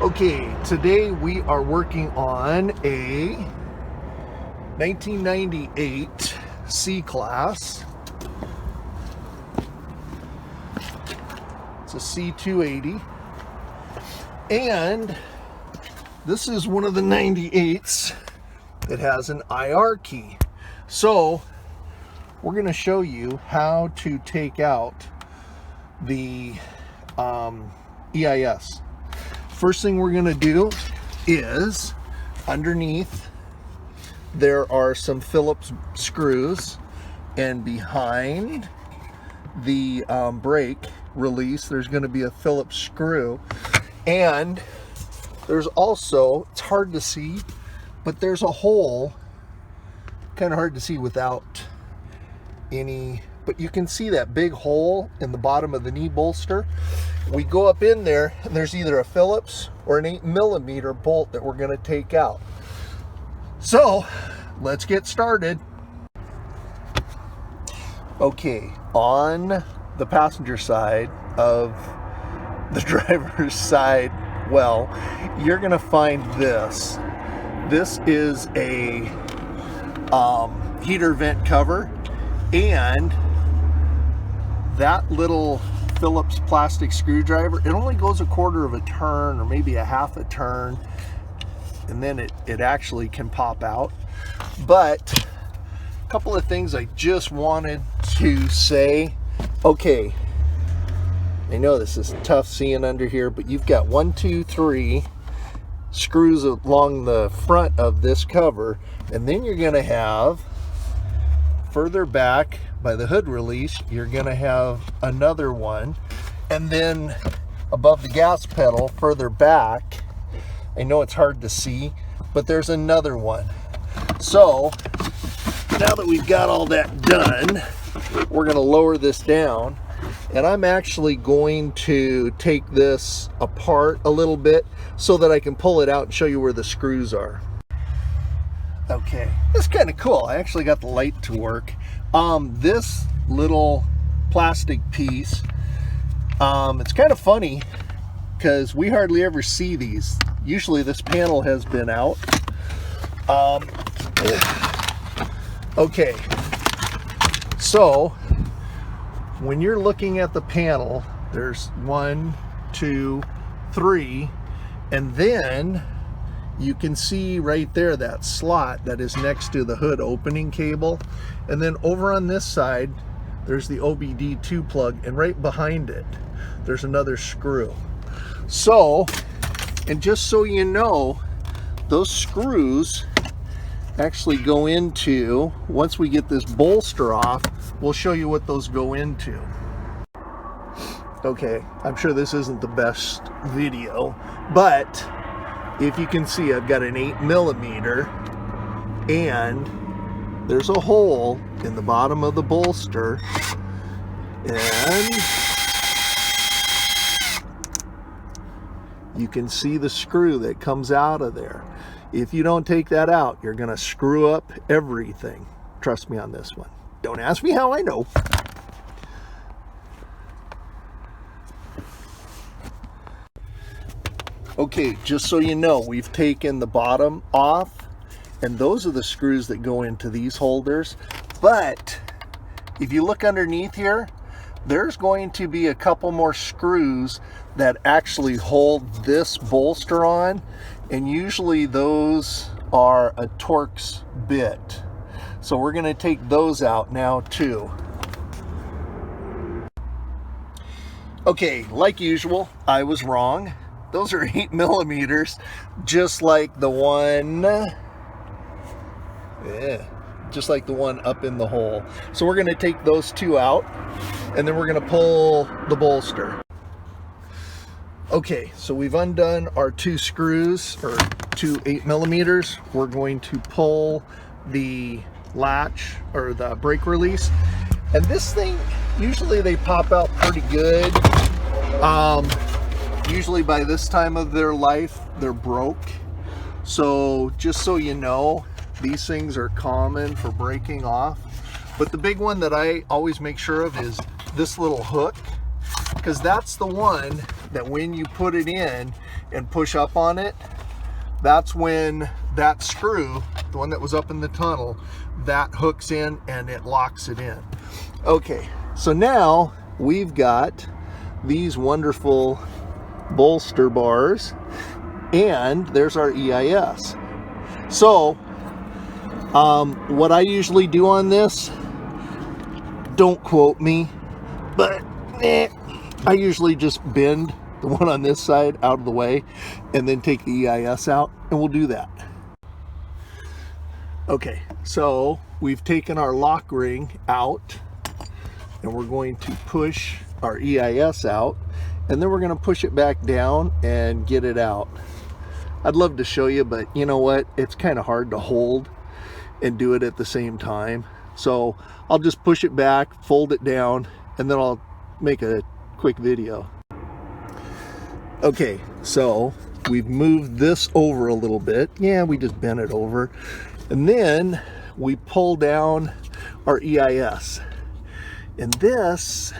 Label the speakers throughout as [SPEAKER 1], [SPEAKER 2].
[SPEAKER 1] Okay, today we are working on a 1998 C-Class. It's a C280. And this is one of the 98s that has an IR key. So we're going to show you how to take out the EIS. First thing we're going to do is, underneath there are some Phillips screws, and behind the brake release there's going to be a Phillips screw, and there's also, it's hard to see, but there's a hole, kind of hard to see without any, but you can see that big hole in the bottom of the knee bolster. We go up in there and there's either a Phillips or an 8mm bolt that we're going to take out. So let's get started. Okay, on the passenger side of the driver's side well, you're going to find this. This is a heater vent cover, and that little Phillips plastic screwdriver, it only goes a quarter of a turn or maybe a half a turn, and then it actually can pop out. But a couple of things I just wanted to say. Okay, I know this is tough seeing under here, but you've got 1, 2, 3 screws along the front of this cover, and then you're going to have further back by the hood release, you're going to have another one, and then above the gas pedal further back, I know it's hard to see, but there's another one. So now that we've got all that done, we're going to lower this down, and I'm actually going to take this apart a little bit so that I can pull it out and show you where the screws are. Okay, that's kind of cool. I actually got the light to work. This little plastic piece, it's kind of funny because we hardly ever see these. Usually this panel has been out. Okay, so when you're looking at the panel, there's 1, 2, 3, and then you can see right there that slot that is next to the hood opening cable, and then over on this side there's the OBD2 plug, and right behind it there's another screw. So, and just so you know, those screws actually go into, once we get this bolster off, we'll show you what those go into. Okay, I'm sure this isn't the best video, but if you can see, I've got an 8mm, and there's a hole in the bottom of the bolster, and you can see the screw that comes out of there. If you don't take that out, you're going to screw up everything. Trust me on this one. Don't ask me how I know. Okay, just so you know, we've taken the bottom off, and those are the screws that go into these holders. But if you look underneath here, there's going to be a couple more screws that actually hold this bolster on, and usually those are a Torx bit. So we're going to take those out now too. Okay, like usual, I was wrong. Those are 8mm, just like the one, just like the one up in the hole. So we're going to take those two out, and then we're going to pull the bolster. Okay, so we've undone our 2 screws, or 2 8mm. We're going to pull the latch, or the brake release, and this thing, usually they pop out pretty good. Usually by this time of their life, they're broke. So just so you know, these things are common for breaking off. But the big one that I always make sure of is this little hook, because that's the one that when you put it in, and push up on it, that's when that screw, the one that was up in the tunnel, that hooks in and it locks it in. Okay, so now we've got these wonderful bolster bars, and there's our EIS. So what I usually do on this, don't quote me, but I usually just bend the one on this side out of the way and then take the EIS out, and we'll do that. Okay, so we've taken our lock ring out, and we're going to push our EIS out, and then we're going to push it back down and get it out. I'd love to show you, but you know what? It's kind of hard to hold and do it at the same time. So I'll just push it back, fold it down, and then I'll make a quick video. Okay, so we've moved this over a little bit. Yeah, we just bent it over. And then we pull down our EIS. And this,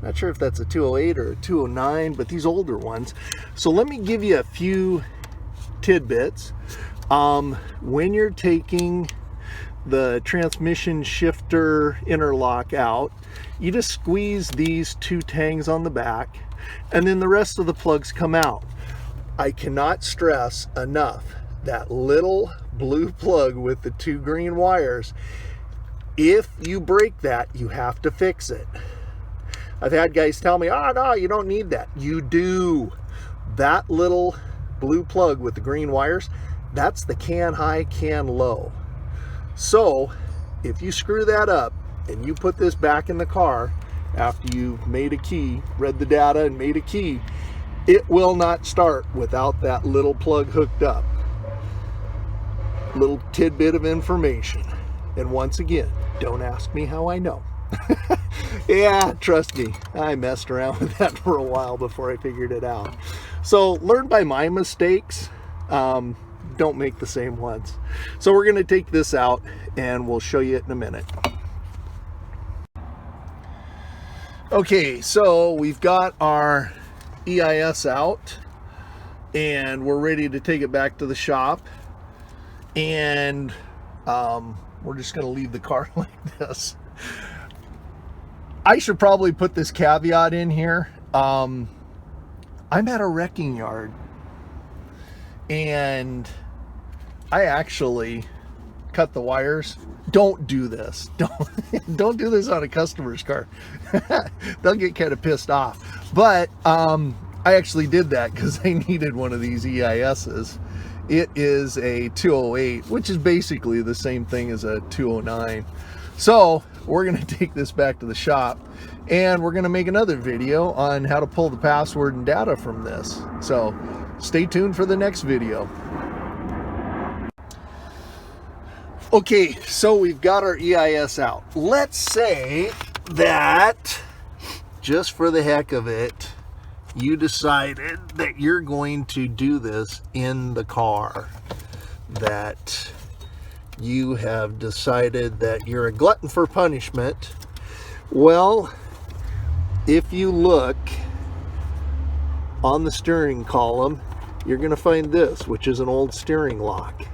[SPEAKER 1] not sure if that's a 208 or a 209, but these older ones. So let me give you a few tidbits. When you're taking the transmission shifter interlock out, you just squeeze these two tangs on the back, and then the rest of the plugs come out. I cannot stress enough that little blue plug with the two green wires, if you break that, you have to fix it. I've had guys tell me, oh no, you don't need that. You do. That little blue plug with the green wires, that's the can high, can low. So if you screw that up and you put this back in the car after you've made a key, read the data and made a key, it will not start without that little plug hooked up. Little tidbit of information. And once again, don't ask me how I know. Yeah, trust me, I messed around with that for a while before I figured it out. So learn by my mistakes. Don't make the same ones. So we're going to take this out and we'll show you it in a minute. Okay, so we've got our EIS out and we're ready to take it back to the shop, and we're just going to leave the car like this. I should probably put this caveat in here. I'm at a wrecking yard, and I actually cut the wires. Don't do this. Don't do this on a customer's car. They'll get kind of pissed off. But I actually did that because I needed one of these EISs. It is a 208, which is basically the same thing as a 209. So we're going to take this back to the shop, and we're going to make another video on how to pull the password and data from this. So stay tuned for the next video. Okay, so we've got our EIS out. Let's say that, just for the heck of it, you decided that you're going to do this in the car. That you have decided that you're a glutton for punishment. Well, if you look on the steering column, you're going to find this, which is an old steering lock.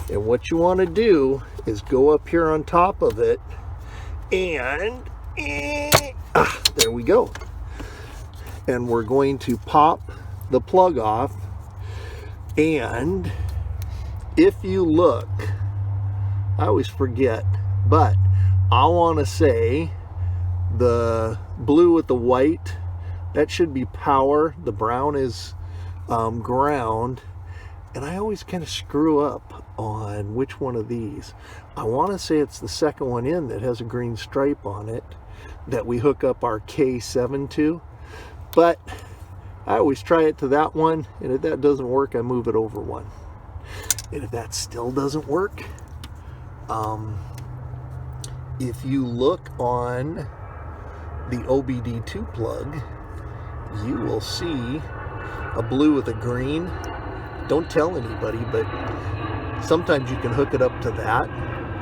[SPEAKER 1] And what you want to do is go up here on top of it and there we go. And we're going to pop the plug off, and if you look, I always forget, but I want to say the blue with the white, that should be power, the brown is ground, and I always kind of screw up on which one of these. I want to say it's the second one in that has a green stripe on it that we hook up our K7 to, but I always try it to that one, and if that doesn't work, I move it over one. And if that still doesn't work, if you look on the OBD2 plug, you will see a blue with a green. Don't tell anybody, but sometimes you can hook it up to that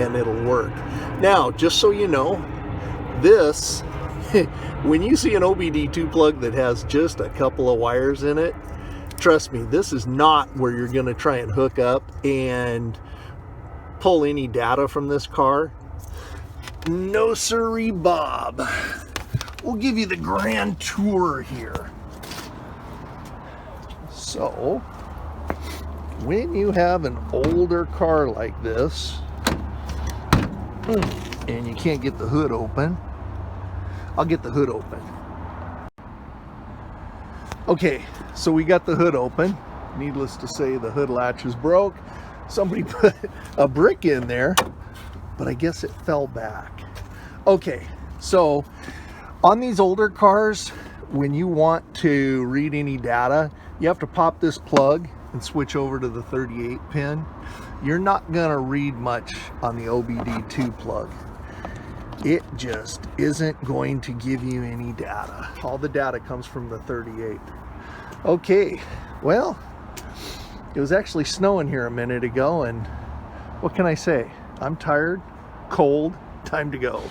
[SPEAKER 1] and it'll work. Now, just so you know, this when you see an OBD2 plug that has just a couple of wires in it, trust me, this is not where you're going to try and hook up and pull any data from this car. No siree, Bob. We'll give you the grand tour here. So, when you have an older car like this, and you can't get the hood open, I'll get the hood open. Okay, so we got the hood open. Needless to say, the hood latch is broke. Somebody put a brick in there, but I guess it fell back. Okay, so on these older cars, when you want to read any data, you have to pop this plug and switch over to the 38 pin. You're not gonna read much on the OBD2 plug. It just isn't going to give you any data. All the data comes from the 38. Okay, well, it was actually snowing here a minute ago, and what can I say? I'm tired, cold, time to go.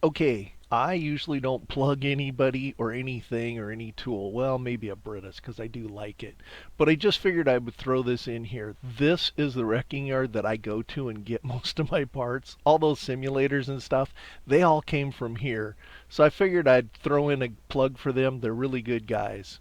[SPEAKER 1] Okay, I usually don't plug anybody or anything or any tool. Well, maybe a Britus, because I do like it. But I just figured I would throw this in here. This is the wrecking yard that I go to and get most of my parts. All those simulators and stuff, they all came from here. So I figured I'd throw in a plug for them. They're really good guys.